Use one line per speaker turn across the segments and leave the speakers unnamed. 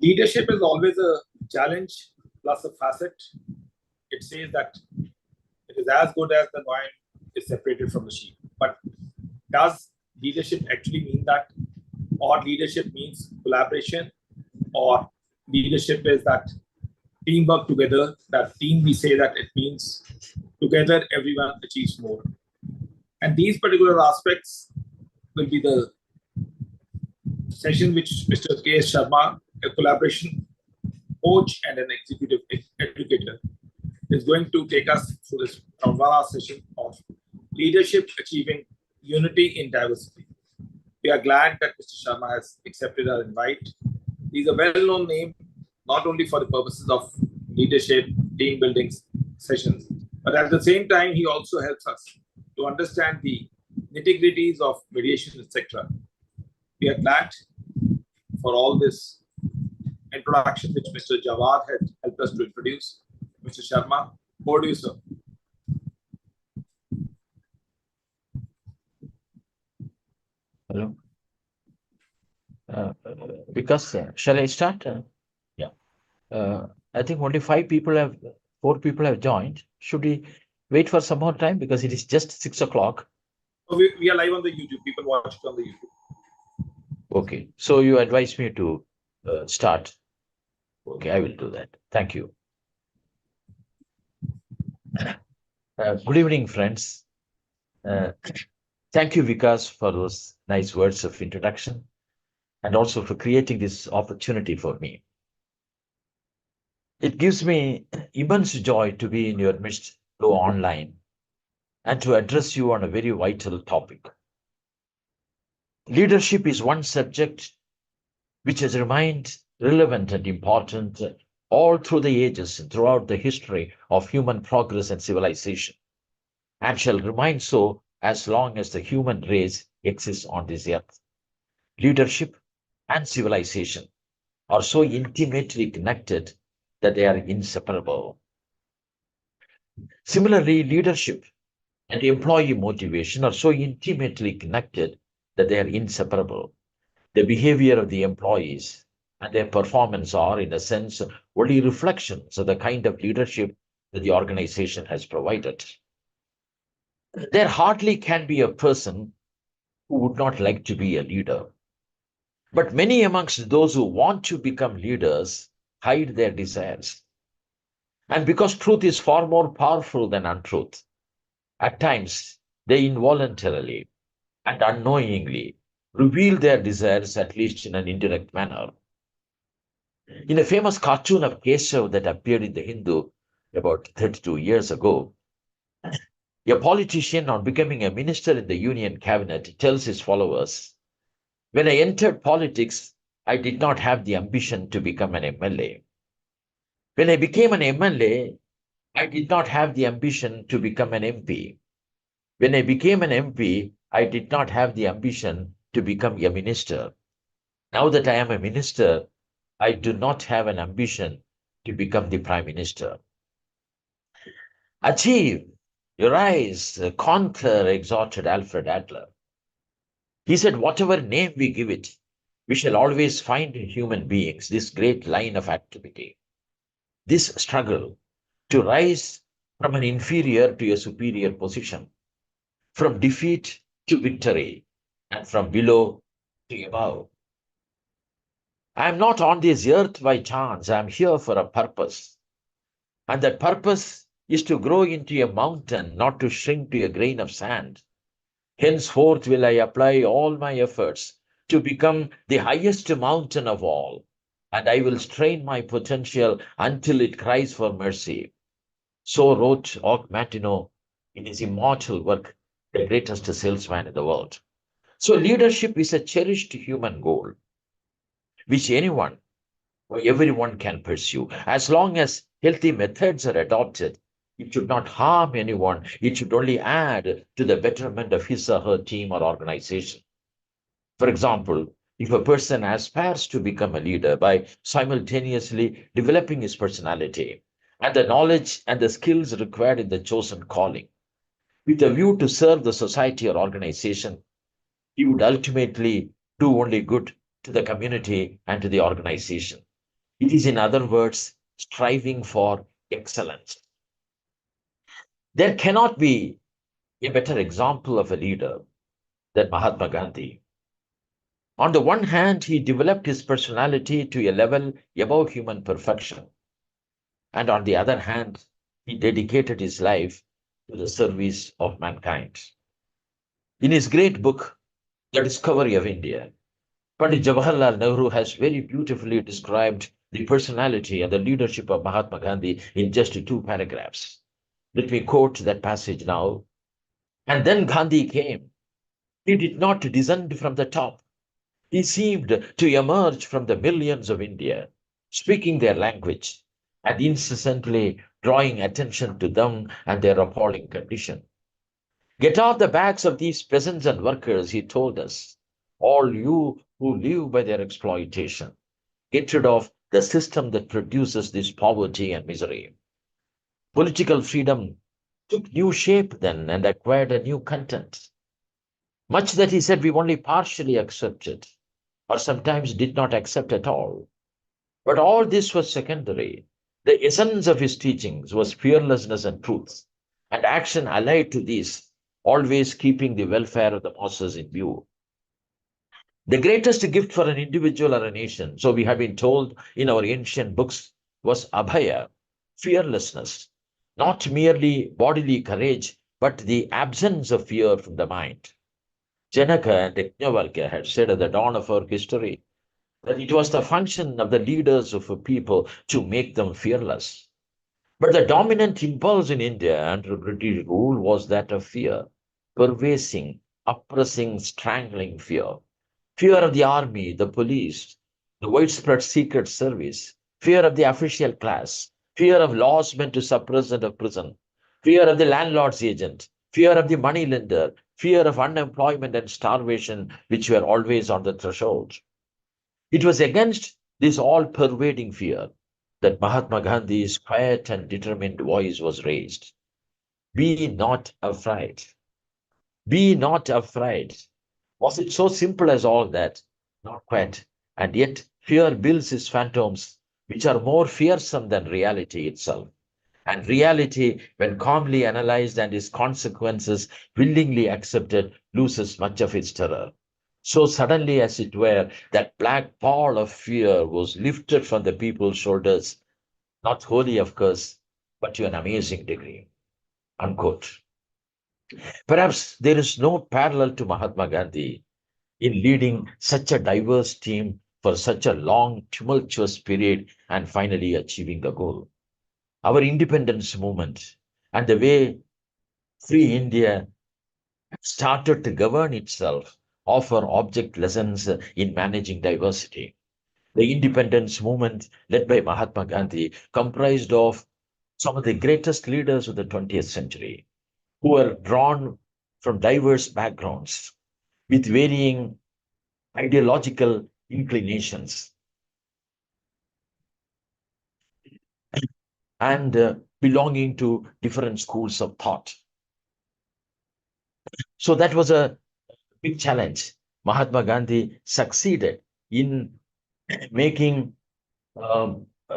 Leadership is always a challenge plus a facet. It says that it is as good as the vine is separated from the sheep. But does leadership actually mean that? Or leadership means collaboration? Or leadership is that teamwork together? That team, we say that it means together everyone achieves more. And these particular aspects will be the session which Mr. K. Sharma, a collaboration coach and an executive educator, is going to take us through this 1 hour session of leadership achieving unity in diversity. We are glad that Mr. Sharma has accepted our invite. He's a well-known name, not only for the purposes of leadership, team building sessions, but at the same time, he also helps us to understand the nitty-gritties of mediation, etc. We are glad for all this introduction which Mr. Jawad had helped us to introduce. Mr. Sharma, over to you, sir.
Hello. Because shall I start? Yeah. I think only 4 people have joined. Should we wait for some more time because it is just 6 o'clock?
So we are live on the YouTube. People watch it on the YouTube.
Okay. So you advise me to start. Okay, I will do that. Thank you. Good evening, friends. Thank you, Vikas, for those nice words of introduction and also for creating this opportunity for me. It gives me immense joy to be in your midst through online and to address you on a very vital topic. Leadership is one subject which has remained relevant and important all through the ages and throughout the history of human progress and civilization, and shall remain so as long as the human race exists on this earth. Leadership and civilization are so intimately connected that they are inseparable. Similarly, leadership and employee motivation are so intimately connected that they are inseparable. The behavior of the employees and their performance are, in a sense, only reflections of the kind of leadership that the organization has provided. There hardly can be a person who would not like to be a leader. But many amongst those who want to become leaders hide their desires. And because truth is far more powerful than untruth, at times they involuntarily and unknowingly reveal their desires, at least in an indirect manner. In a famous cartoon of Keshav that appeared in the Hindu about 32 years ago, a politician, on becoming a minister in the Union cabinet, tells his followers, "When I entered politics, I did not have the ambition to become an MLA. When I became an MLA, I did not have the ambition to become an MP. When I became an MP, I did not have the ambition to become a minister. Now that I am a minister, I do not have an ambition to become the prime minister." Achieve, rise, conquer, exhorted Alfred Adler. He said, whatever name we give it, we shall always find in human beings this great line of activity, this struggle to rise from an inferior to a superior position, from defeat to victory, and from below to above. I am not on this earth by chance. I am here for a purpose. And that purpose is to grow into a mountain, not to shrink to a grain of sand. Henceforth will I apply all my efforts to become the highest mountain of all, and I will strain my potential until it cries for mercy. So wrote Og Martineau in his immortal work, The Greatest Salesman in the World. So leadership is a cherished human goal, which anyone or everyone can pursue. As long as healthy methods are adopted, it should not harm anyone. It should only add to the betterment of his or her team or organization. For example, if a person aspires to become a leader by simultaneously developing his personality and the knowledge and the skills required in the chosen calling, with a view to serve the society or organization, he would ultimately do only good to the community and to the organization. It is, in other words, striving for excellence. There cannot be a better example of a leader than Mahatma Gandhi. On the one hand, he developed his personality to a level above human perfection. And on the other hand, he dedicated his life to the service of mankind. In his great book, The Discovery of India, Pandit Jawaharlal Nehru has very beautifully described the personality and the leadership of Mahatma Gandhi in just two paragraphs. Let me quote that passage now. And then Gandhi came. He did not descend from the top. He seemed to emerge from the millions of India, speaking their language and incessantly drawing attention to them and their appalling condition. Get off the backs of these peasants and workers, he told us, all you who live by their exploitation. Get rid of the system that produces this poverty and misery. Political freedom took new shape then and acquired a new content. Much that he said we only partially accepted, or sometimes did not accept at all. But all this was secondary. The essence of his teachings was fearlessness and truth, and action allied to these, always keeping the welfare of the masses in view. The greatest gift for an individual or a nation, so we have been told in our ancient books, was abhaya, fearlessness, not merely bodily courage, but the absence of fear from the mind. Janaka and Yajnavalkya had said at the dawn of our history that it was the function of the leaders of a people to make them fearless. But the dominant impulse in India under British rule was that of fear, pervasive, oppressing, strangling fear. Fear of the army, the police, the widespread secret service, fear of the official class, fear of laws meant to suppress and of prison, fear of the landlord's agent, fear of the money lender, fear of unemployment and starvation, which were always on the threshold. It was against this all pervading fear that Mahatma Gandhi's quiet and determined voice was raised. Be not afraid. Be not afraid. Was it so simple as all that? Not quite. And yet, fear builds its phantoms, which are more fearsome than reality itself. And reality, when calmly analyzed and its consequences willingly accepted, loses much of its terror. So suddenly, as it were, that black pall of fear was lifted from the people's shoulders, not wholly, of course, but to an amazing degree. Unquote. Perhaps there is no parallel to Mahatma Gandhi in leading such a diverse team for such a long, tumultuous period and finally achieving the goal. Our independence movement and the way free India started to govern itself offer object lessons in managing diversity. The independence movement led by Mahatma Gandhi comprised of some of the greatest leaders of the 20th century who were drawn from diverse backgrounds with varying ideological inclinations and belonging to different schools of thought. So that was a big challenge. Mahatma Gandhi succeeded in making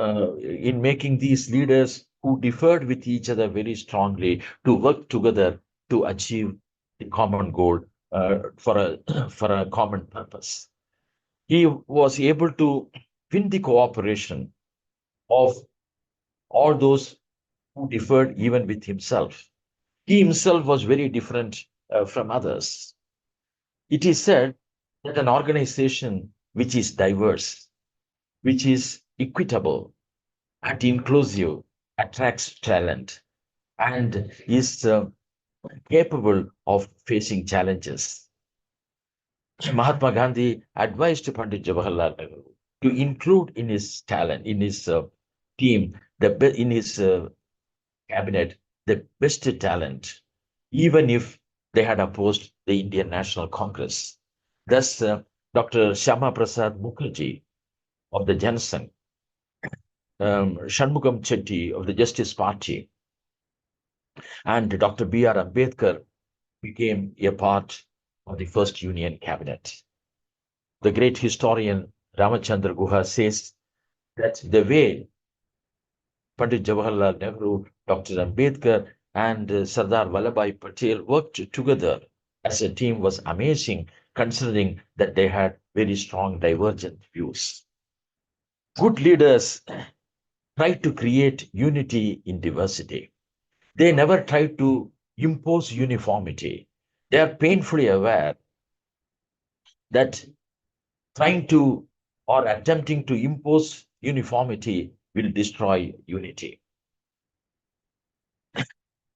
in making these leaders who differed with each other very strongly to work together to achieve the common goal for a for a common purpose. He was able to win the cooperation of all those who differed even with himself. He himself was very different from others. It is said that an organization which is diverse, which is equitable and inclusive, attracts talent and is capable of facing challenges. Mahatma Gandhi advised Pandit Jawaharlal Nehru to include in his talent, in his team, in his cabinet, the best talent, even if they had opposed the Indian National Congress. Thus, Dr. Shyama Prasad Mukherjee of the Janasangh, Shanmugam Chetty of the Justice Party, and Dr. B.R. Ambedkar became a part of the first Union cabinet. The great historian Ramachandra Guha says That's the way Pandit Jawaharlal Nehru, Dr. Ambedkar, and Sardar Vallabhbhai Patel worked together as a team was amazing, considering that they had very strong divergent views. Good leaders try to create unity in diversity. They never try to impose uniformity. They are painfully aware that trying to or attempting to impose uniformity will destroy unity.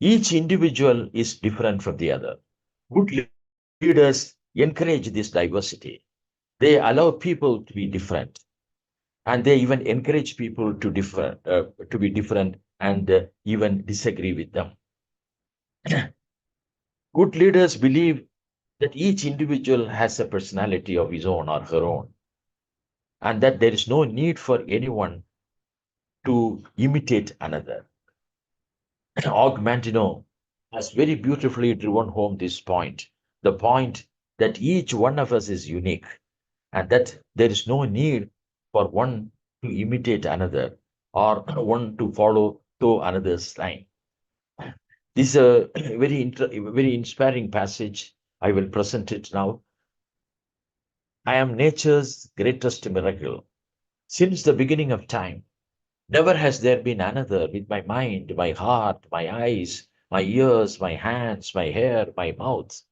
Each individual is different from the other. Good leaders encourage this diversity. They allow people to be different, and they even encourage people to be different and even disagree with them. Good leaders believe that each individual has a personality of his own or her own, and that there is no need for anyone to imitate another. Augmentino has very beautifully driven home this point, the point that each one of us is unique and that there is no need for one to imitate another or one to follow to another's line. This is a very inspiring passage. I will present it now. I am nature's greatest miracle. Since the beginning of time, never has there been another with my mind, my heart, my eyes, my ears, my hands, my hair, my mouth.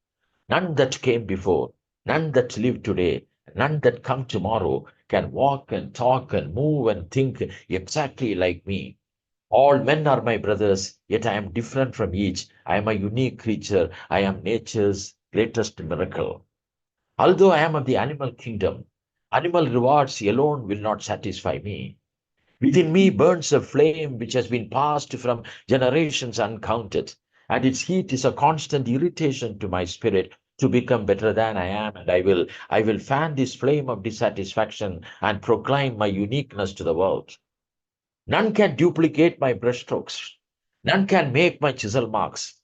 None that came before, none that live today, none that come tomorrow can walk and talk and move and think exactly like me. All men are my brothers, yet I am different from each. I am a unique creature. I am nature's greatest miracle. Although I am of the animal kingdom, animal rewards alone will not satisfy me. Within me burns a flame which has been passed from generations uncounted, and its heat is a constant irritation to my spirit to become better than I am, and I will fan this flame of dissatisfaction and proclaim my uniqueness to the world. None can duplicate my brushstrokes. None can make my chisel marks.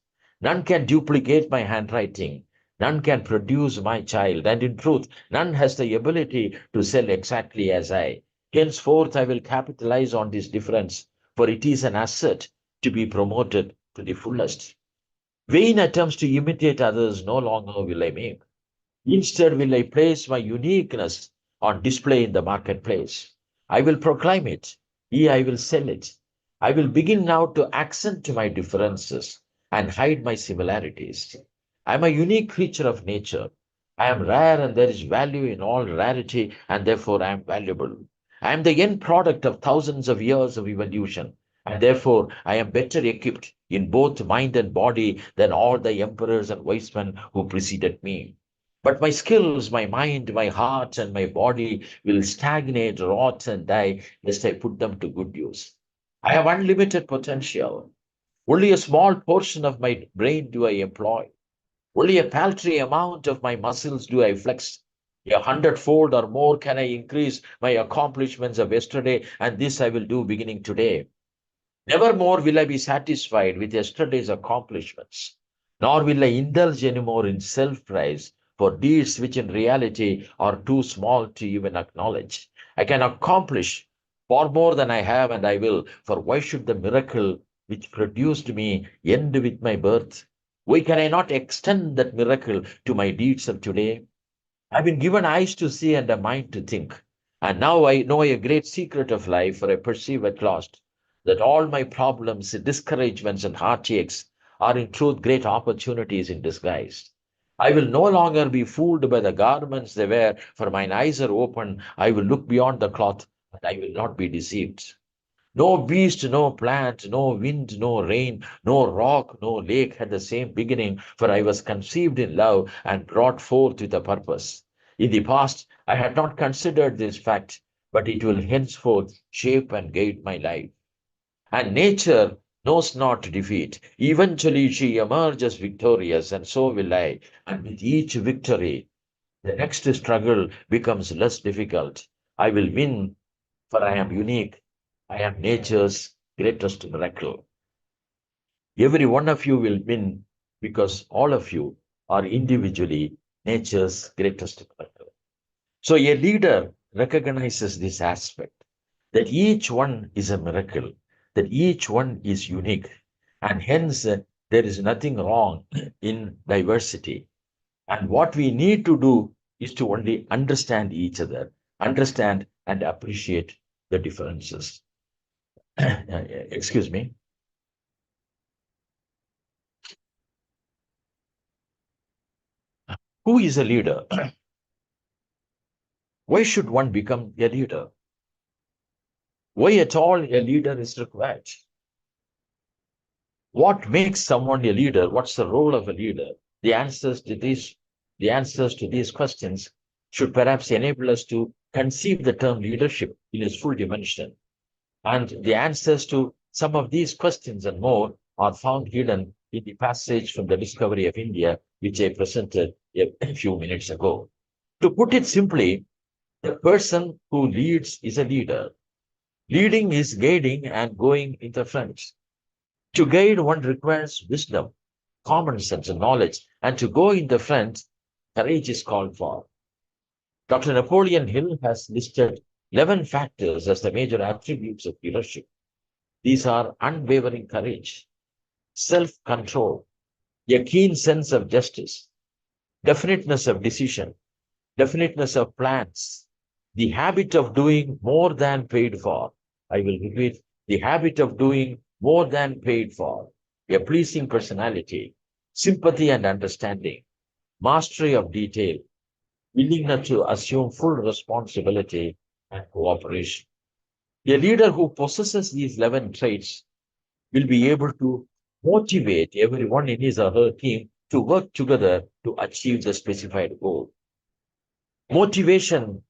None can duplicate my handwriting. None can produce my child. And in truth, none has the ability to sell exactly as I. Henceforth, I will capitalize on this difference, for it is an asset to be promoted to the fullest. Vain attempts to imitate others no longer will I make. Instead, will I place my uniqueness on display in the marketplace. I will proclaim it. Yea, I will sell it. I will begin now to accent my differences and hide my similarities. I am a unique creature of nature. I am rare and there is value in all rarity and therefore I am valuable. I am the end product of thousands of years of evolution and therefore I am better equipped in both mind and body than all the emperors and wise men who preceded me. But my skills, my mind, my heart, and my body will stagnate, rot, and die lest I put them to good use. I have unlimited potential. Only a small portion of my brain do I employ. Only a paltry amount of my muscles do I flex. A hundredfold or more can I increase my accomplishments of yesterday, and this I will do beginning today. Never more will I be satisfied with yesterday's accomplishments, nor will I indulge anymore in self praise for deeds which in reality are too small to even acknowledge. I can accomplish far more than I have, and I will, for why should the miracle which produced me end with my birth? Why can I not extend that miracle to my deeds of today? I've been given eyes to see and a mind to think. And now I know a great secret of life, for I perceive at last that all my problems, discouragements, and heartaches are in truth great opportunities in disguise. I will no longer be fooled by the garments they wear, for mine eyes are open. I will look beyond the cloth, and I will not be deceived. No beast, no plant, no wind, no rain, no rock, no lake had the same beginning, for I was conceived in love and brought forth with a purpose. In the past, I had not considered this fact, but it will henceforth shape and guide my life. And nature knows not defeat. Eventually, she emerges victorious, and so will I. And with each victory, the next struggle becomes less difficult. I will win for I am unique. I am nature's greatest miracle. Every one of you will win because all of you are individually nature's greatest miracle. So a leader recognizes this aspect that each one is a miracle, that each one is unique, and hence there is nothing wrong in diversity. And what we need to do is to only understand each other, understand and appreciate the differences. Excuse me. Who is a leader? Why should one become a leader? Why at all a leader is required? What makes someone a leader? What's the role of a leader? The answers to these, the answers to these questions should perhaps enable us to conceive the term leadership in its full dimension. And the answers to some of these questions and more are found hidden in the passage from the Discovery of India, which I presented a few minutes ago. To put it simply, the person who leads is a leader. Leading is guiding and going in the front. To guide, one requires wisdom, common sense, and knowledge. And to go in the front, courage is called for. Dr. Napoleon Hill has listed 11 factors as the major attributes of leadership. These are unwavering courage, self control, a keen sense of justice, definiteness of decision, definiteness of plans, the habit of doing more than paid for. I will repeat, the habit of doing more than paid for, a pleasing personality, sympathy and understanding, mastery of detail, willingness to assume full responsibility and cooperation. A leader who possesses these 11 traits will be able to motivate everyone in his or her team to work together to achieve the specified goal. Motivation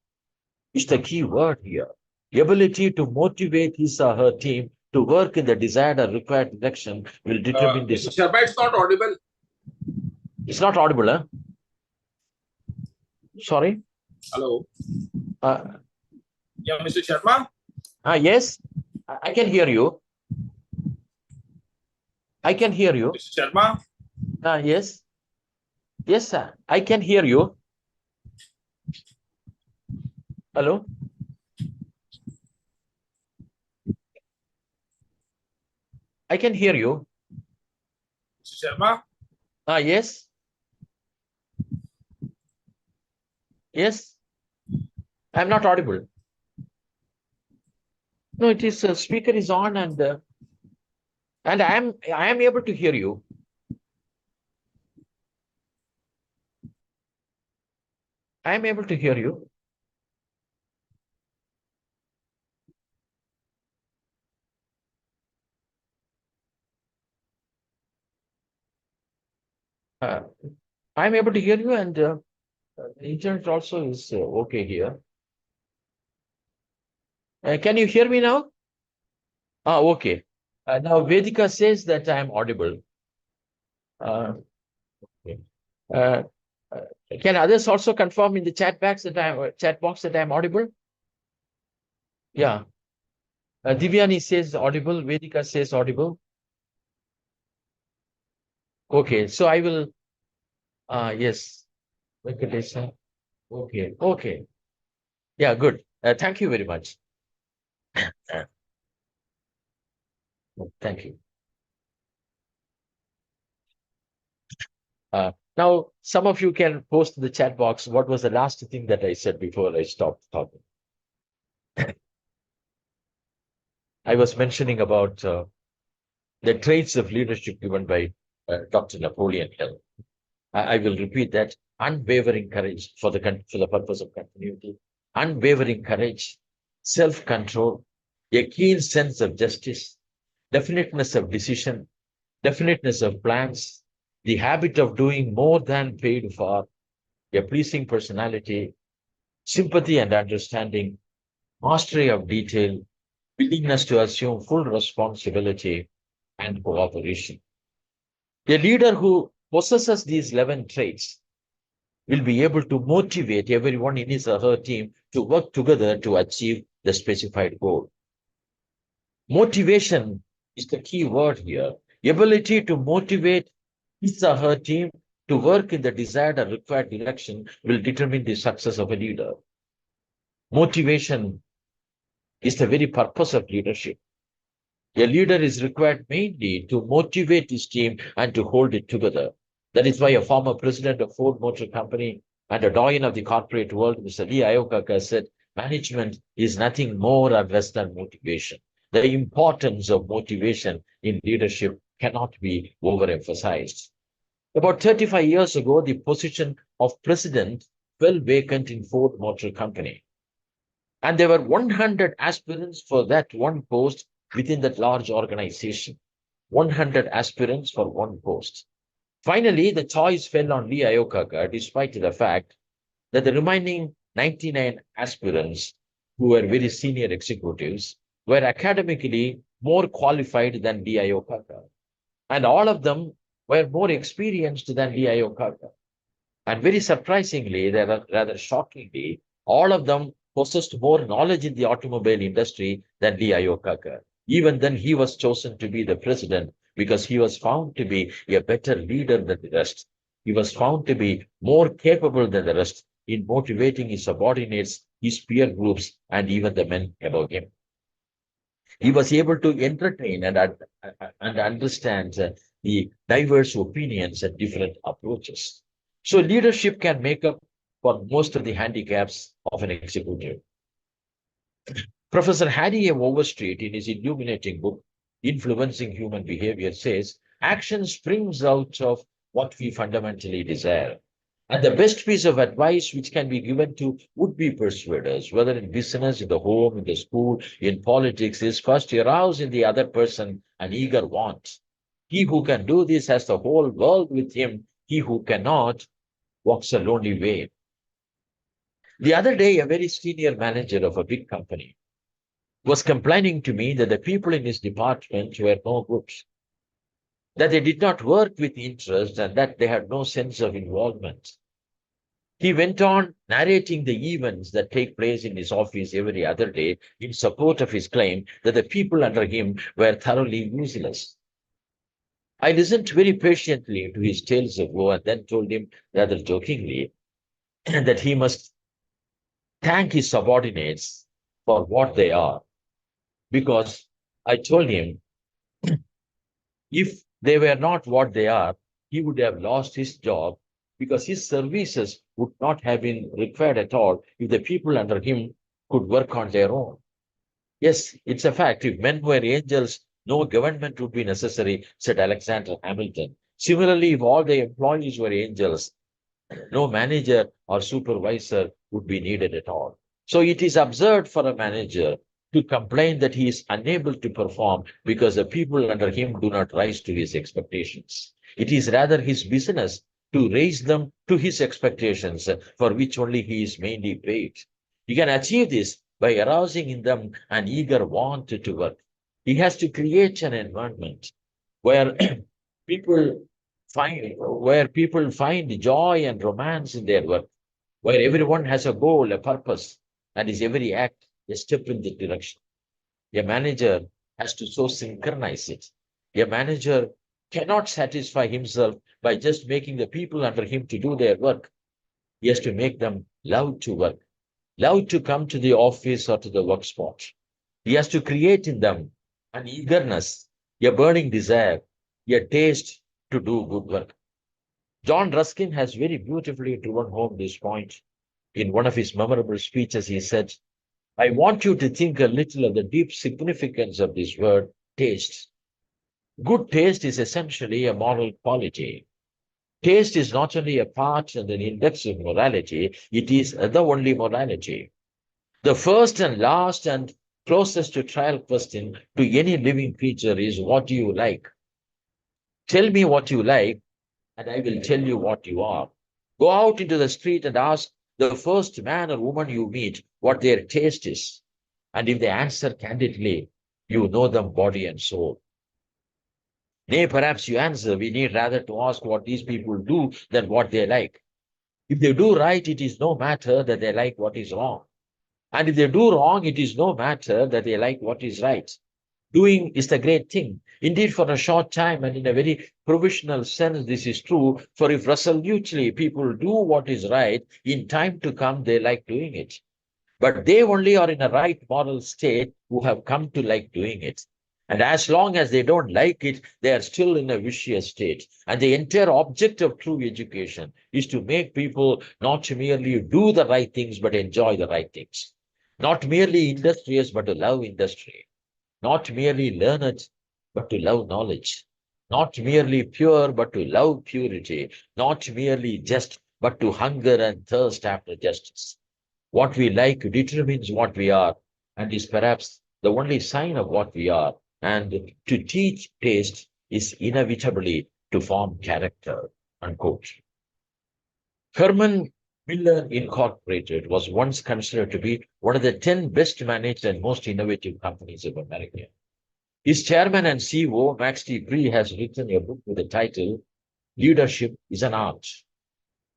is the key word here. The ability to motivate his or her team to work in the desired or required direction will determine this.
Mr. Sharma, it's not audible.
It's not audible, huh? Sorry?
Hello.
Uh,
Yeah, Mr. Sharma?
yes, I can hear you. I can hear you.
Mr. Sharma?
Yes. Yes, sir. I can hear you. Hello? I can hear you.
Mr. Sharma?
Yes. Yes. I'm not audible. No, it is speaker is on and I am able to hear you. I am able to hear you. I'm able to hear you, and the internet also is okay here. Can you hear me now? Okay. Now Vedika says that I am audible. Okay. Uh, uh, can others also confirm in the chat box that I am audible? Yeah. Divyani says audible. Vedika says audible. Okay. So I will. Yes. Venkatesa. Okay. Okay. Yeah. Good. Thank you very much. Thank you. Now, some of you can post in the chat box what was the last thing that I said before I stopped talking. I was mentioning about the traits of leadership given by Dr. Napoleon Hill. I will repeat that: unwavering courage for the purpose of continuity, unwavering courage, self-control, a keen sense of justice, definiteness of decision, definiteness of plans, the habit of doing more than paid for, a pleasing personality, sympathy and understanding, mastery of detail, willingness to assume full responsibility, and cooperation. A leader who possesses these 11 traits will be able to motivate everyone in his or her team to work together to achieve the specified goal. Motivation is the key word here. Ability to motivate his or her team to work in the desired or required direction will determine the success of a leader. Motivation is the very purpose of leadership. A leader is required mainly to motivate his team and to hold it together. That is why a former president of Ford Motor Company and a doyen of the corporate world, Mr. Lee Iacocca, said, management is nothing more or less than motivation. The importance of motivation in leadership cannot be overemphasized. About 35 years ago, the position of president fell vacant in Ford Motor Company. And there were 100 aspirants for that one post within that large organization. 100 aspirants for one post. Finally, the choice fell on Lee Iacocca, despite the fact that the remaining 99 aspirants, who were very senior executives, were academically more qualified than Lee Iacocca. And all of them were more experienced than Lee Iacocca. And very surprisingly, rather shockingly, all of them possessed more knowledge in the automobile industry than Lee Iacocca. Even then, he was chosen to be the president because he was found to be a better leader than the rest. He was found to be more capable than the rest in motivating his subordinates, his peer groups, and even the men above him. He was able to entertain and understand the diverse opinions and different approaches. So leadership can make up for most of the handicaps of an executive. Professor Harry M. Overstreet, in his illuminating book, Influencing Human Behavior, says action springs out of what we fundamentally desire. And the best piece of advice which can be given to would-be persuaders, whether in business, in the home, in the school, in politics, is first arouse in the other person an eager want. He who can do this has the whole world with him. He who cannot walks a lonely way. The other day, a very senior manager of a big company was complaining to me that the people in his department were no good, that they did not work with interest, and that they had no sense of involvement. He went on narrating the events that take place in his office every other day in support of his claim that the people under him were thoroughly useless. I listened very patiently to his tales of woe and then told him, rather jokingly, that he must thank his subordinates for what they are. Because I told him if they were not what they are, he would have lost his job because his services would not have been required at all if the people under him could work on their own. Yes, it's a fact. If men were angels, no government would be necessary, said Alexander Hamilton. Similarly, if all the employees were angels, no manager or supervisor would be needed at all. So it is absurd for a manager to complain that he is unable to perform because the people under him do not rise to his expectations. It is rather his business to raise them to his expectations, for which only he is mainly paid. He can achieve this by arousing in them an eager want to work. He has to create an environment where people find joy and romance in their work, where everyone has a goal, a purpose, and is every act a step in the direction. A manager has to so synchronize it. A manager cannot satisfy himself by just making the people under him to do their work. He has to make them love to work, love to come to the office or to the work spot. He has to create in them an eagerness, a burning desire, a taste to do good work. John Ruskin has very beautifully driven home this point. In one of his memorable speeches, he said, I want you to think a little of the deep significance of this word, taste. Good taste is essentially a moral quality. Taste is not only a part and an index of morality, it is the only morality. The first and last and closest to trial question to any living creature is, what do you like? Tell me what you like, and I will tell you what you are. Go out into the street and ask the first man or woman you meet what their taste is. And if they answer candidly, you know them body and soul. Nay, perhaps you answer, we need rather to ask what these people do than what they like. If they do right, it is no matter that they like what is wrong. And if they do wrong, it is no matter that they like what is right. Doing is the great thing. Indeed, for a short time and in a very provisional sense, this is true. For if resolutely people do what is right, in time to come, they like doing it. But they only are in a right moral state who have come to like doing it. And as long as they don't like it, they are still in a vicious state. And the entire object of true education is to make people not merely do the right things, but enjoy the right things. Not merely industrious, but to love industry. Not merely learned, but to love knowledge. Not merely pure, but to love purity. Not merely just, but to hunger and thirst after justice. What we like determines what we are and is perhaps the only sign of what we are. And to teach taste is inevitably to form character. Unquote. Herman Miller Incorporated was once considered to be one of the 10 best managed and most innovative companies of America. His chairman and CEO, Max T. Bree, has written a book with the title Leadership is an Art.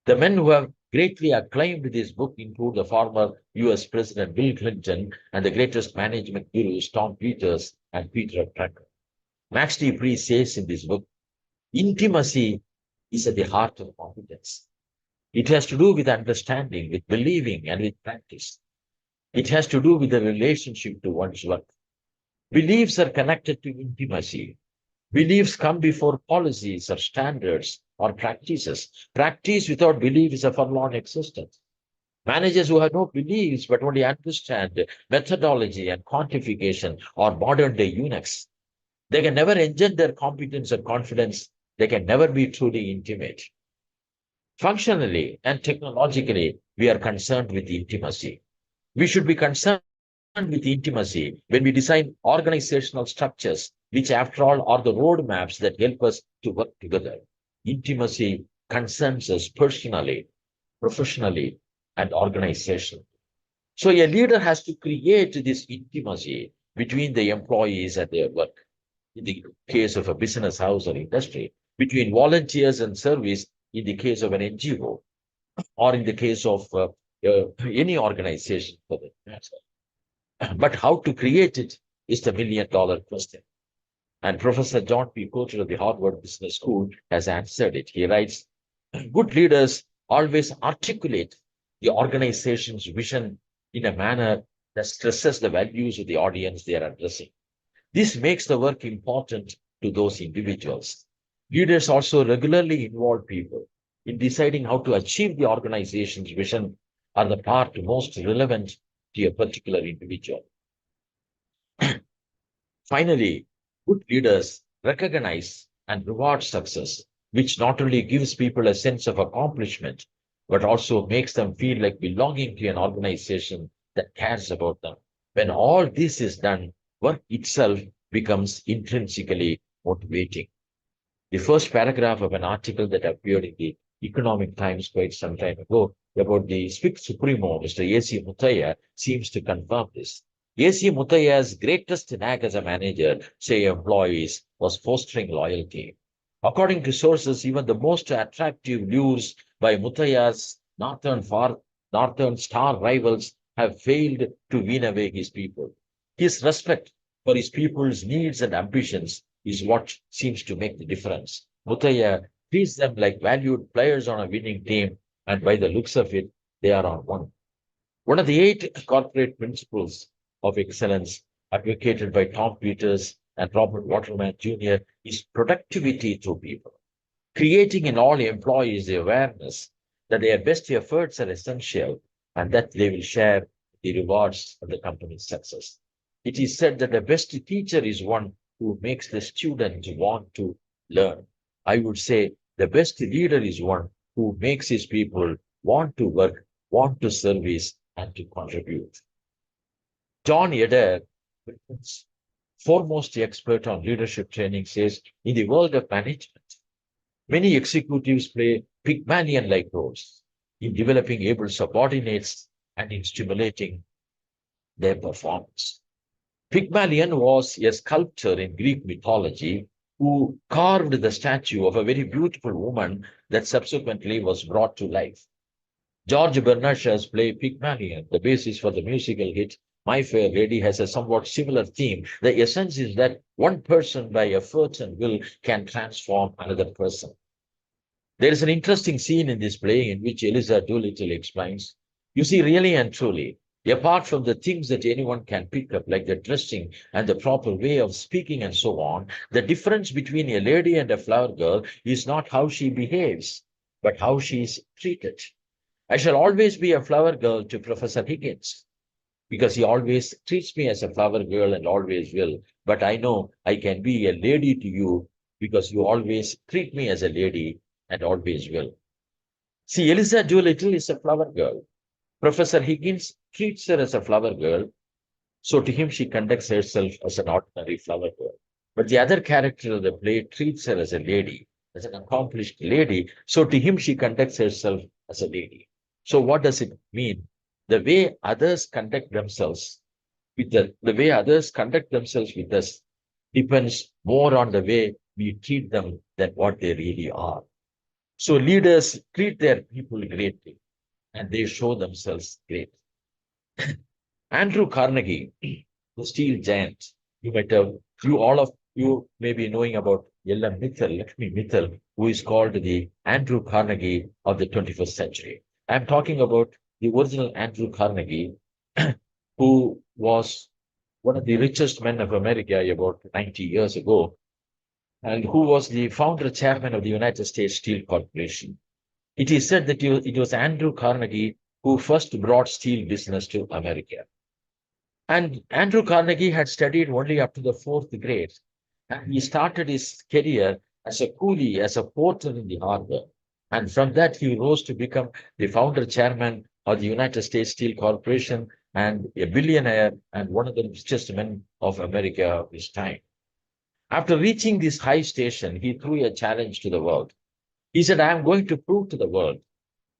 The men who have greatly acclaimed this book include the former US President Bill Clinton and the greatest management gurus Tom Peters and Peter Drucker. Max T. Bree says in this book, intimacy is at the heart of competence. It has to do with understanding, with believing, and with practice. It has to do with the relationship to one's work. Beliefs are connected to intimacy. Beliefs come before policies or standards or practices. Practice without belief is a forlorn existence. Managers who have no beliefs but only understand methodology and quantification are modern day eunuchs. They can never engender competence or confidence. They can never be truly intimate. Functionally and technologically, we are concerned with intimacy. We should be concerned with intimacy when we design organizational structures, which, after all, are the roadmaps that help us to work together. Intimacy concerns us personally, professionally, and organizationally. So, a leader has to create this intimacy between the employees and their work. In the case of a business house or industry, between volunteers and service, in the case of an NGO, or in the case of any organization for that matter. But how to create it is the $1 million question. And Professor John P. Porter of the Harvard Business School has answered it. He writes, good leaders always articulate the organization's vision in a manner that stresses the values of the audience they are addressing. This makes the work important to those individuals. Leaders also regularly involve people in deciding how to achieve the organization's vision or the part most relevant to a particular individual. Finally, good leaders recognize and reward success, which not only gives people a sense of accomplishment, but also makes them feel like belonging to an organization that cares about them. When all this is done, work itself becomes intrinsically motivating. The first paragraph of an article that appeared in the Economic Times quite some time ago about the SPIC Supremo, Mr. A.C. Muthaiya, seems to confirm this. A.C. Muthaiya's greatest knack as a manager, say employees, was fostering loyalty. According to sources, even the most attractive lures by Muthaiya's northern star rivals have failed to win away his people. His respect for his people's needs and ambitions is what seems to make the difference. Muthaiya treats them like valued players on a winning team, and by the looks of it, they are on one. One of the 8 corporate principles of excellence advocated by Tom Peters and Robert Waterman Jr. is productivity through people, creating in all employees the awareness that their best efforts are essential and that they will share the rewards of the company's success. It is said that the best teacher is one who makes the student want to learn. I would say the best leader is one who makes his people want to work, want to service, and to contribute. John Eder, Britain's foremost expert on leadership training, says in the world of management, many executives play Pygmalion-like roles in developing able subordinates and in stimulating their performance. Pygmalion was a sculptor in Greek mythology who carved the statue of a very beautiful woman that subsequently was brought to life. George Bernasha's play Pygmalion, the basis for the musical hit My Fair Lady, has a somewhat similar theme. The essence is that one person by effort and will can transform another person. There is an interesting scene in this play in which Eliza Doolittle explains, you see, really and truly, Apart from the things that anyone can pick up, like the dressing and the proper way of speaking and so on, the difference between a lady and a flower girl is not how she behaves, but how she is treated. I shall always be a flower girl to Professor Higgins because he always treats me as a flower girl and always will. But I know I can be a lady to you because you always treat me as a lady and always will. See, Eliza Doolittle is a flower girl. Professor Higgins treats her as a flower girl, so to him she conducts herself as an ordinary flower girl. But the other character of the play treats her as a lady, as an accomplished lady, so to him she conducts herself as a lady. So what does it mean? The way others conduct themselves the way others conduct themselves with us depends more on the way we treat them than what they really are. So leaders treat their people greatly and they show themselves great. Andrew Carnegie, the steel giant, you might have, you all of you may be knowing about Yella Mittal, Lakshmi Mittal, who is called the Andrew Carnegie of the 21st century. I'm talking about the original Andrew Carnegie, who was one of the richest men of America about 90 years ago, and who was the founder chairman of the United States Steel Corporation. It is said that it was Andrew Carnegie who first brought steel business to America. And Andrew Carnegie had studied only up to the fourth grade. And he started his career as a coolie, as a porter in the harbor. And from that, he rose to become the founder chairman of the United States Steel Corporation and a billionaire and one of the richest men of America of his time. After reaching this high station, he threw a challenge to the world. He said, I am going to prove to the world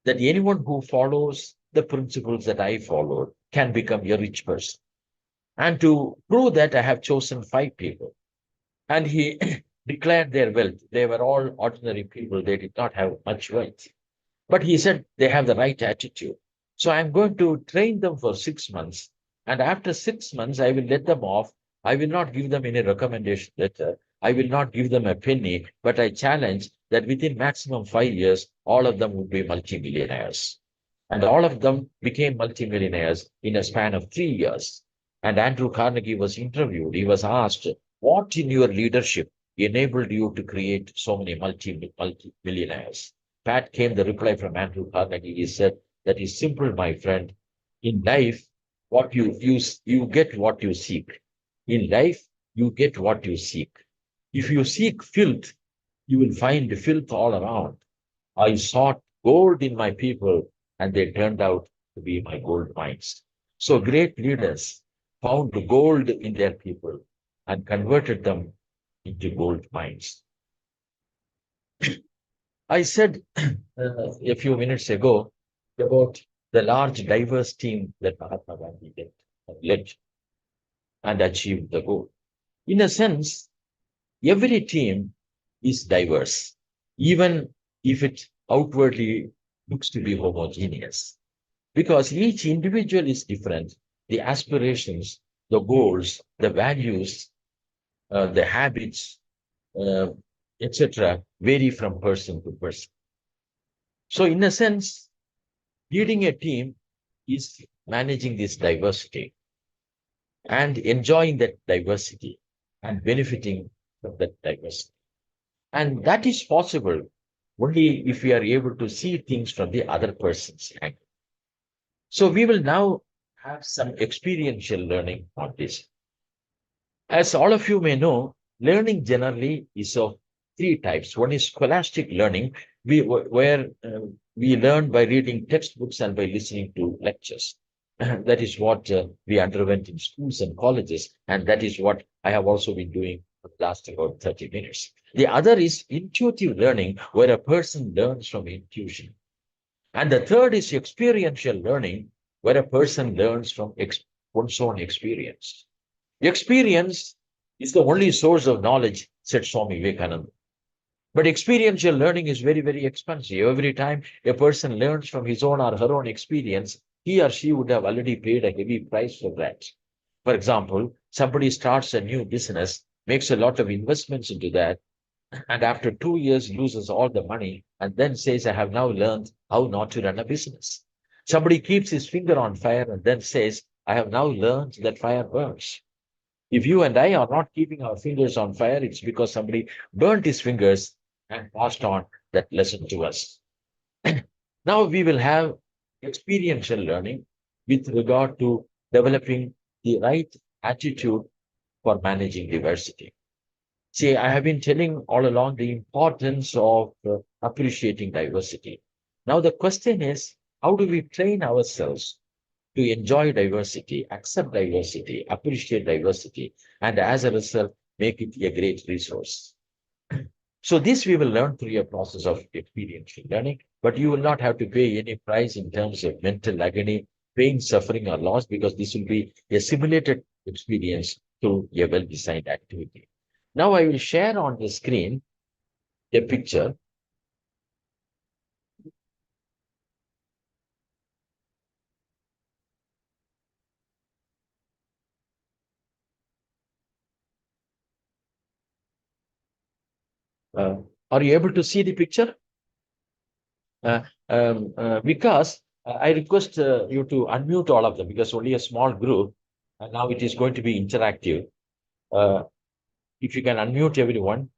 that anyone who follows the principles that I followed can become a rich person. And to prove that, I have chosen five people. And he declared their wealth. They were all ordinary people. They did not have much wealth. But he said they have the right attitude. So I'm going to train them for 6 months. And after 6 months, I will let them off. I will not give them any recommendation letter. I will not give them a penny. But I challenge that within maximum 5 years, all of them would be multimillionaires. And all of them became multimillionaires in a span of 3 years. And Andrew Carnegie was interviewed. He was asked, what in your leadership enabled you to create so many multi-millionaires? Pat came the reply from Andrew Carnegie. He said, that is simple, my friend. In life, what you get what you seek. In life, you get what you seek. If you seek filth, you will find filth all around. I sought gold in my people, and they turned out to be my gold mines. So great leaders found gold in their people and converted them into gold mines. I said a few minutes ago about the large, diverse team that Mahatma Gandhi led and achieved the goal. In a sense, every team is diverse, even if it outwardly looks to be homogeneous, because each individual is different. The aspirations, the goals, the values, the habits, uh, etc., vary from person to person. So, in a sense, leading a team is managing this diversity and enjoying that diversity and benefiting from that diversity. And that is possible only if we are able to see things from the other person's angle. So we will now have some experiential learning on this. As all of you may know, learning generally is of three types. One is scholastic learning, where we learn by reading textbooks and by listening to lectures. That is what we underwent in schools and colleges, and that is what I have also been doing for the last about 30 minutes. The other is intuitive learning, where a person learns from intuition. And the third is experiential learning, where a person learns from one's own experience. Experience is the only source of knowledge, said Swami Vivekananda. But experiential learning is very, very expensive. Every time a person learns from his own or her own experience, he or she would have already paid a heavy price for that. For example, somebody starts a new business, makes a lot of investments into that, and after 2 years loses all the money and then says, I have now learned how not to run a business. Somebody keeps his finger on fire and then says, I have now learned that fire burns. If you and I are not keeping our fingers on fire, it's because somebody burnt his fingers and passed on that lesson to us. Now we will have experiential learning with regard to developing the right attitude for managing diversity. See, I have been telling all along the importance of appreciating diversity. Now, the question is, how do we train ourselves to enjoy diversity, accept diversity, appreciate diversity, and as a result, make it a great resource? So this we will learn through a process of experiential learning, but you will not have to pay any price in terms of mental agony, pain, suffering, or loss, because this will be a simulated experience through a well-designed activity. Now I will share on the screen a picture. Uh, are you able to see the picture? Because I request you to unmute all of them because only a small group, and now it is going to be interactive. Uh, if you can unmute everyone.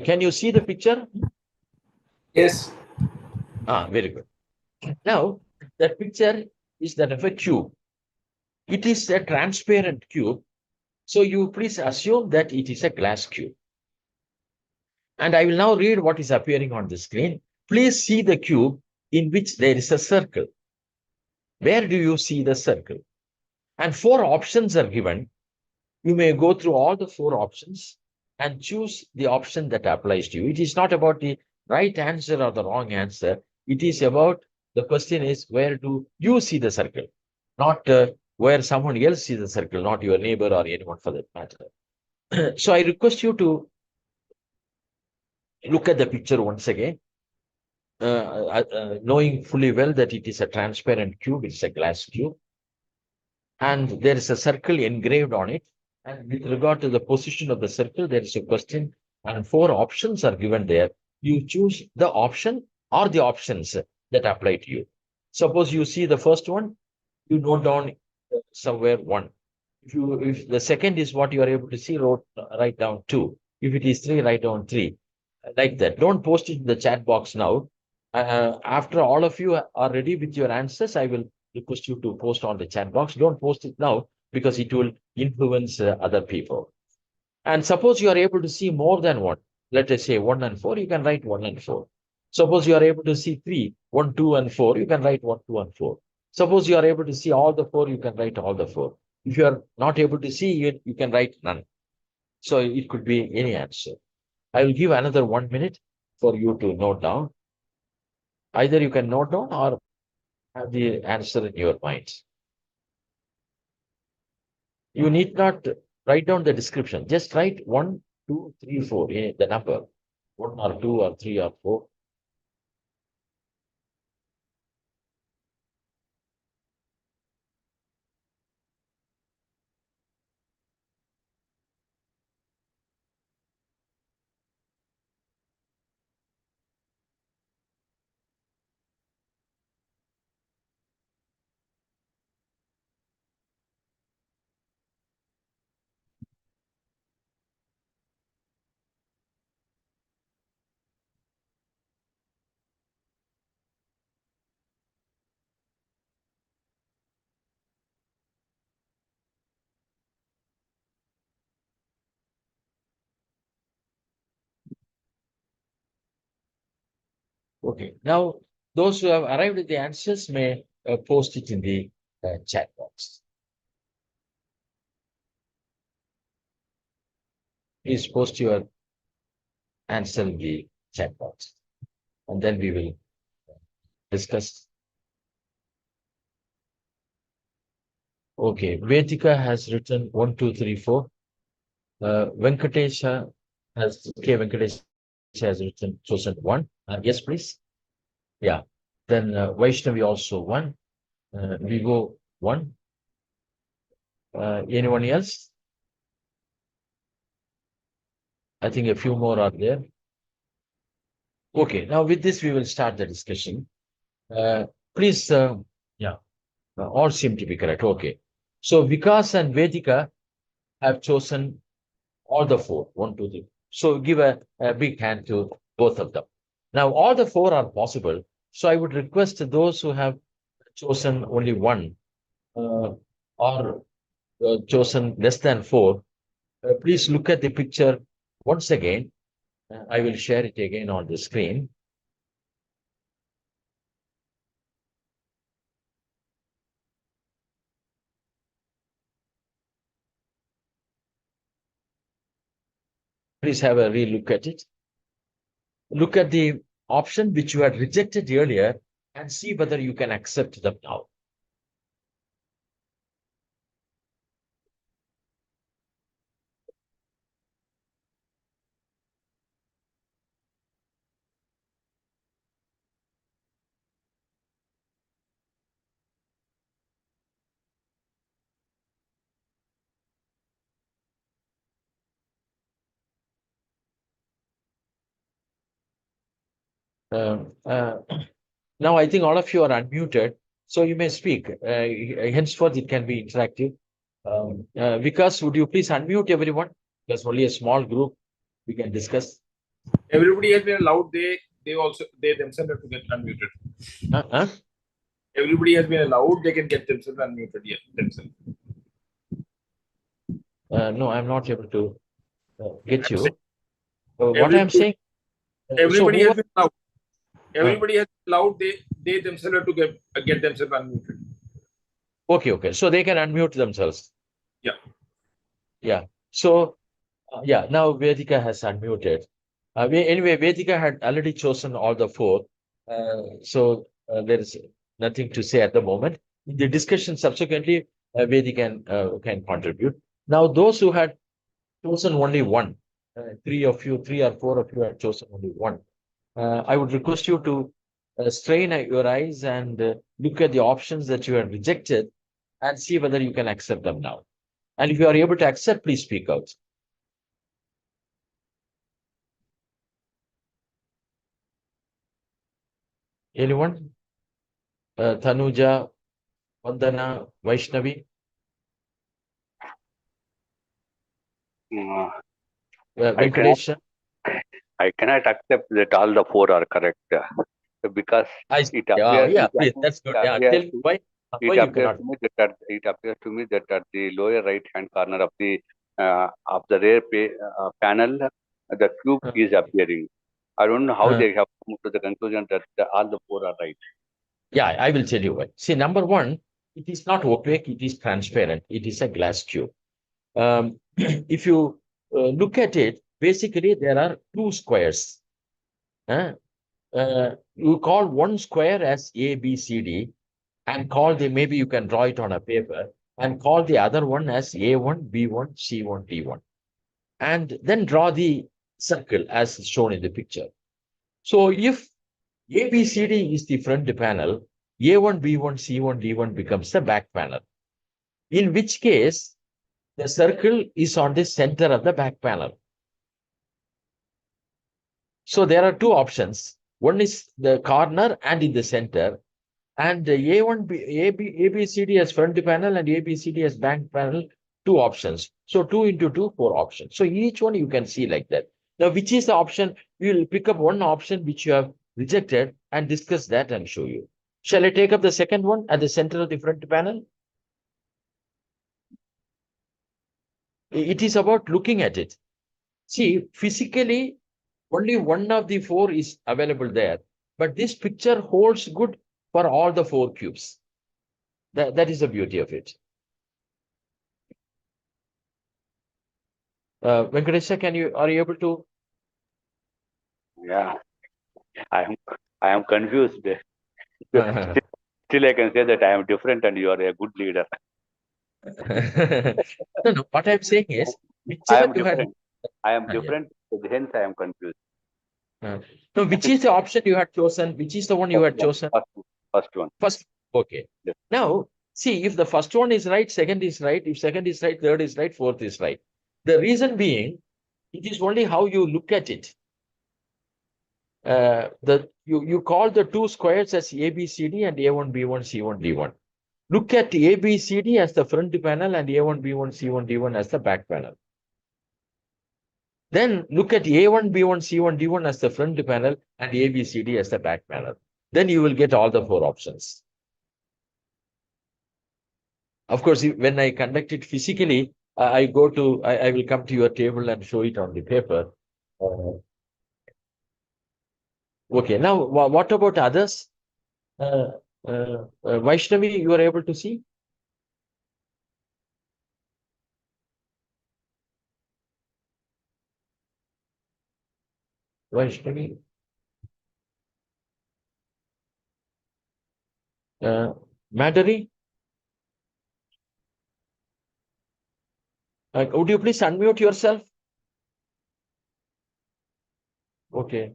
Can you see the picture?
Yes.
Ah, very good. Now, that picture is that of a cube. It is a transparent cube. So you please assume that it is a glass cube. And I will now read what is appearing on the screen. Please see the cube in which there is a circle. Where do you see the circle? And four options are given. You may go through all the four options and choose the option that applies to you. It is not about the right answer or the wrong answer. It is about the question is where do you see the circle, not where someone else sees the circle, not your neighbor or anyone for that matter. So I request you to look at the picture once again, knowing fully well that it is a transparent cube, it's a glass cube, and there is a circle engraved on it. And with regard to the position of the circle, there is a question, and four options are given there. You choose the option or the options that apply to you. Suppose you see the first one, you note down somewhere one. If the second is what you are able to see, write down two. If it is three, write down three. Like that. Don't post it in the chat box now. After all of you are ready with your answers, I will request you to post on the chat box. Don't post it now because it will influence other people. And suppose you are able to see more than one, let us say 1 and 4, you can write 1 and 4. Suppose you are able to see 3, 1, 2, and 4, you can write 1, 2, and 4. Suppose you are able to see all the 4, you can write all the 4. If you are not able to see it, you can write none. So it could be any answer. I will give another 1 minute for you to note down. Either you can note down or have the answer in your mind. You need not write down the description. Just write 1, 2, 3, 4, the number. 1 or 2 or 3 or 4. Okay. Now, those who have arrived at the answers may post it in the chat box. Please post your answer in the chat box, and then we will discuss. Okay. Vedika has written 1, 2, 3, 4. Venkatesha Venkatesh has written chosen 1. Yes, please. Yeah. Then Vaishnavi also 1. We go 1. Anyone else? I think a few more are there. Okay, now with this, we will start the discussion. Uh, please, yeah, all seem to be correct. Okay. So Vikas and Vedika have chosen all the four, one, two, three. So give a big hand to both of them. Now, all the four are possible. So I would request those who have chosen only one or chosen less than four, please look at the picture once again. I will share it again on the screen. Please have a re-look at it. Look at the option which you had rejected earlier and see whether you can accept them now. Um, uh, Now I think all of you are unmuted, so you may speak. Henceforth, it can be interactive. Vikas, would you please unmute everyone? There's only a small group. We can discuss.
Everybody has been allowed. They themselves have to get unmuted.
Uh-huh.
Everybody has been allowed. They can get themselves unmuted. Yes, themselves.
No, I'm not able to get
I'm saying
you. What I'm
everybody,
saying, so
everybody
who
has
are,
been allowed. Everybody has been allowed. They themselves have to get themselves unmuted.
okay. So they can unmute themselves.
Yeah.
Yeah. So, yeah, now Vedika has unmuted. Anyway, Vedika had already chosen all the four. So there is nothing to say at the moment. In the discussion subsequently, Vedika can contribute. Now, those who had chosen only one, three or four of you had chosen only one. I would request you to strain at your eyes and look at the options that you have rejected and see whether you can accept them now. And if you are able to accept, please speak out. Anyone? Tanuja, Vandana, Vaishnavi,
Uh, I cannot
Venkatesh.
I cannot accept that all the four are correct because
I,
it
yeah,
appears
yeah, please. That's
it
good. Yeah,
appears
tell me
to
why
it
you
appears
cannot.
to me that at the lower right hand corner of the panel the cube
Uh,
is appearing. I don't know how
uh,
they have come to the conclusion that all the four are right.
yeah, I will tell you why. See, number one, it is not opaque, it is transparent. It is a glass tube. If you look at it, basically there are two squares. Uh, you call one square as A, B, C, D, and call the, maybe you can draw it on a paper, and call the other one as A1, B1, C1, D1. And then draw the circle as shown in the picture. So if ABCD is the front panel, A1, B1, C1, D1 becomes the back panel, in which case the circle is on the center of the back panel. So there are two options. One is the corner and in the center, and A1, ABCD as front panel and ABCD as back panel, two options. So 2 into 2, 4 options. So each one you can see like that. Now, which is the option? We will pick up one option which you have rejected and discuss that and show you. Shall I take up the second one at the center of the front panel? It is about looking at it. See, physically, only one of the four is available there. But this picture holds good for all the four cubes. That is the beauty of it. Venkatesha, are you able to?
Yeah, I am I am confused. Still, I can say that I am different and you are a good leader.
No. What I'm saying is,
I
whichever
am
you had,
different. I am
yeah.
different. Hence, I am confused.
No, which is the option you had chosen? Which is the one you
First
had
one.
chosen?
First one.
First, okay.
Yes.
Now, see, if the first one is right, second is right. If second is right, third is right, fourth is right. The reason being, It is only how you look at it. You call the two squares as ABCD and A1, B1, C1, D1. Look at ABCD as the front panel and A1, B1, C1, D1 as the back panel. Then look at A1, B1, C1, D1 as the front panel and ABCD as the back panel. Then you will get all the four options. Of course, when I conduct it physically, I will come to your table and show it on the paper. Okay, now what about others? Vaishnavi, you are able to see? Vaishnavi? Madhuri? Would you please unmute yourself? Okay.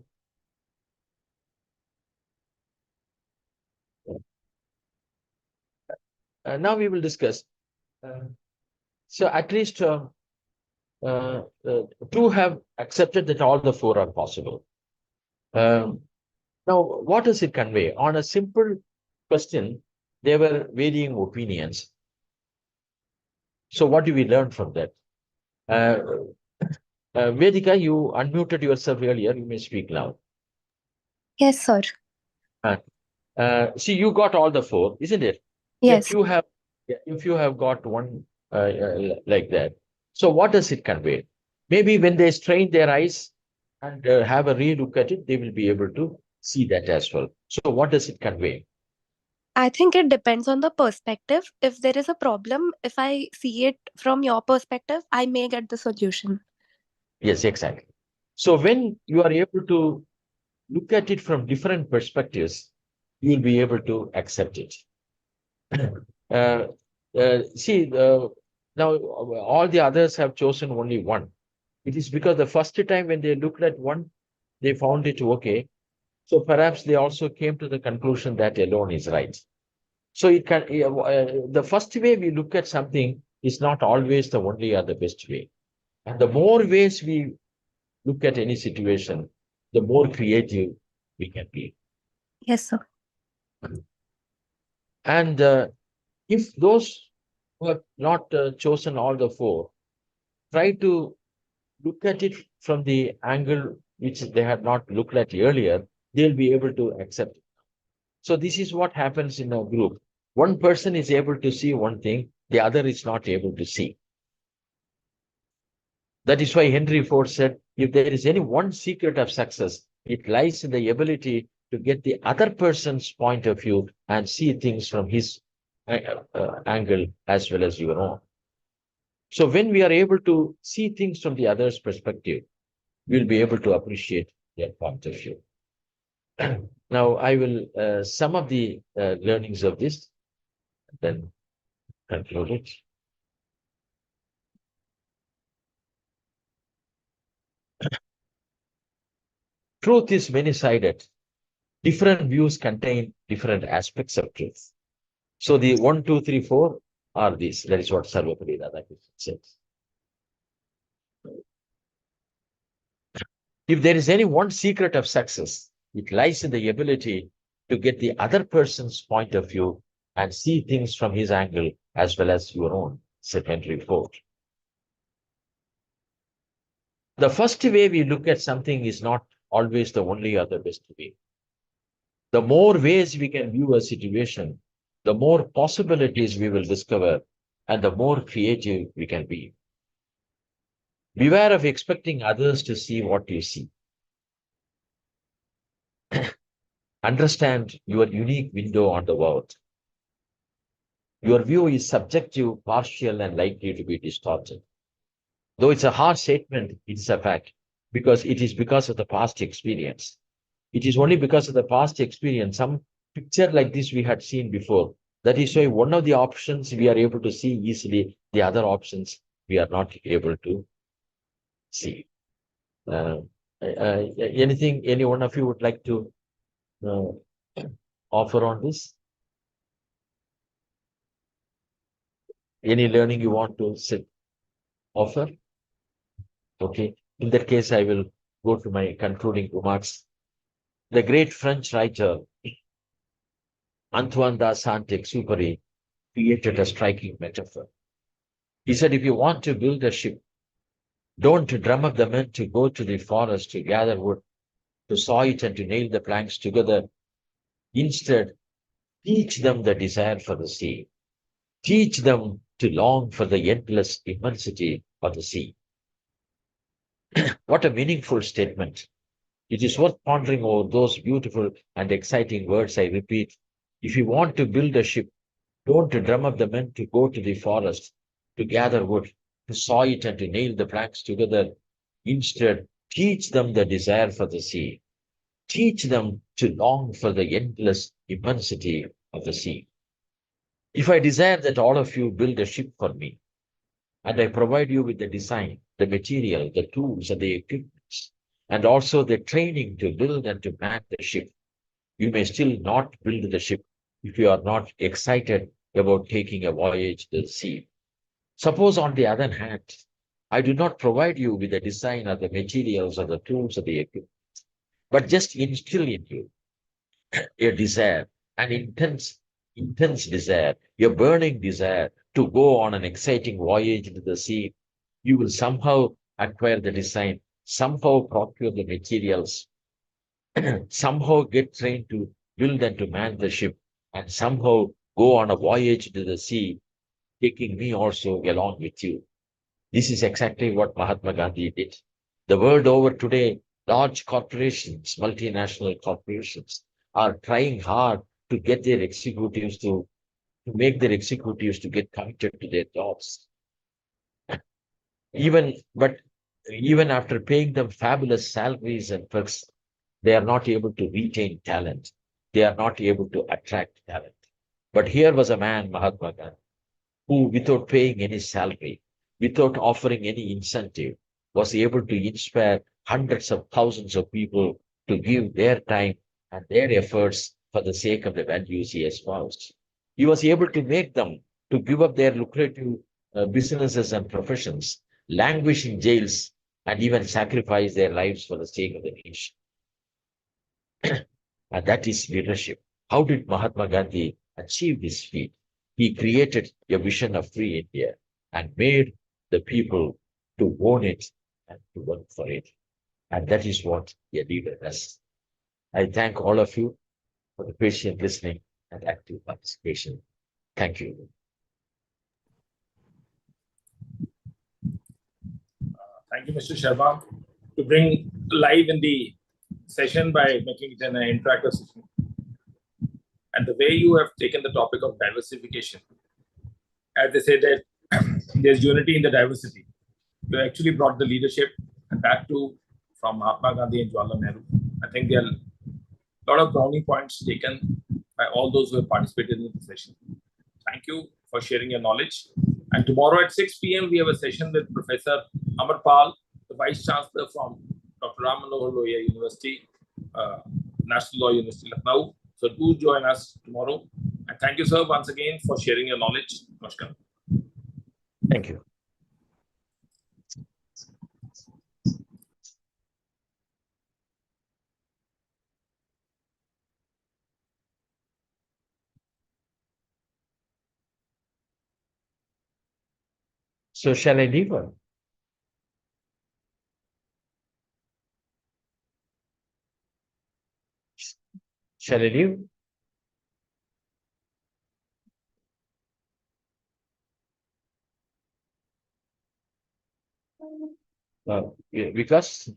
Now we will discuss. So at least two have accepted that all the four are possible. Now, what does it convey? On a simple question, there were varying opinions. So what do we learn from that? Vedika, you unmuted yourself earlier. You may speak now.
Yes, sir.
See, you got all the four, isn't it?
Yes.
If you have got one like that, so what does it convey? Maybe when they strain their eyes and have a re-look at it, they will be able to see that as well. So what does it convey?
I think it depends on the perspective. If there is a problem, if I see it from your perspective, I may get the solution.
Yes, exactly. So when you are able to look at it from different perspectives, you will be able to accept it. See, now all the others have chosen only one. It is because the first time when they looked at one, they found it okay. So perhaps they also came to the conclusion that alone is right. So it can the first way we look at something is not always the only or the best way. And the more ways we look at any situation, the more creative we can be.
Yes, sir.
And if those who have not chosen all the four try to look at it from the angle which they had not looked at earlier, they'll be able to accept it. So this is what happens in a group. One person is able to see one thing, the other is not able to see. That is why Henry Ford said, if there is any one secret of success, it lies in the ability to get the other person's point of view and see things from his angle as well as your own. So when we are able to see things from the other's perspective, we'll be able to appreciate their point of view. Now, I will sum up the learnings of this, then conclude it. Truth is many-sided. Different views contain different aspects of truth. So the 1, 2, 3, 4 are these. That is what Sarvapalli Radhakrishnan says. If there is any one secret of success, it lies in the ability to get the other person's point of view and see things from his angle as well as your own, said Henry Ford. The first way we look at something is not always the only or the best way. The more ways we can view a situation, the more possibilities we will discover and the more creative we can be. Beware of expecting others to see what you see. Understand your unique window on the world. Your view is subjective, partial, and likely to be distorted. Though it's a harsh statement, it is a fact because it is because of the past experience. It is only because of the past experience, some picture like this we had seen before. That is why one of the options we are able to see easily, the other options we are not able to see. Anything any one of you would like to offer on this? Any learning you want to offer? Okay. In that case, I will go to my concluding remarks. The great French writer Antoine de Saint-Exupéry created a striking metaphor. He said, if you want to build a ship, don't drum up the men to go to the forest to gather wood, to saw it and to nail the planks together. Instead, teach them the desire for the sea. Teach them to long for the endless immensity of the sea. What a meaningful statement. It is worth pondering over those beautiful and exciting words I repeat. If you want to build a ship, don't drum up the men to go to the forest, to gather wood, to saw it and to nail the planks together. Instead, teach them the desire for the sea. Teach them to long for the endless immensity of the sea. If I desire that all of you build a ship for me, and I provide you with the design, the material, the tools, and the equipment, and also the training to build and to man the ship, you may still not build the ship if you are not excited about taking a voyage to the sea. Suppose, on the other hand, I do not provide you with the design or the materials or the tools or the equipment, but just instill in you a desire, an intense desire, a burning desire to go on an exciting voyage into the sea. You will somehow acquire the design, somehow procure the materials, somehow get trained to build and to man the ship, and somehow go on a voyage to the sea, taking me also along with you. This is exactly what Mahatma Gandhi did. The world over today, large corporations, multinational corporations, are trying hard to get their executives to make their executives to get committed to their jobs. But even after paying them fabulous salaries and perks, they are not able to retain talent. They are not able to attract talent. But here was a man, Mahatma Gandhi, who, without paying any salary, without offering any incentive, was able to inspire hundreds of thousands of people to give their time and their efforts for the sake of the values he espoused. He was able to make them to give up their lucrative businesses and professions, languish in jails, and even sacrifice their lives for the sake of the nation. And that is leadership. How did Mahatma Gandhi achieve this feat? He created a vision of free India and made the people to own it and to work for it. And that is what a leader does. I thank all of you for the patient listening and active participation. Thank you.
Thank you, Mr. Sharma, to bring live in the session by making it an interactive session. And the way you have taken the topic of diversification, as they say that there's unity in the diversity. You actually brought the leadership, and that too from Mahatma Gandhi and Jawaharlal Nehru. I think there are a lot of brownie points taken by all those who have participated in the session. Thank you for sharing your knowledge. And tomorrow at 6 p.m., we have a session with Professor Amar Pal, the Vice Chancellor from Dr. Ram Manohar Lohia University, National Law University, Lucknow. So do join us tomorrow. And thank you, sir, once again for sharing your knowledge. Namaskar.
Thank you. So shall I leave her? Shall I leave? Because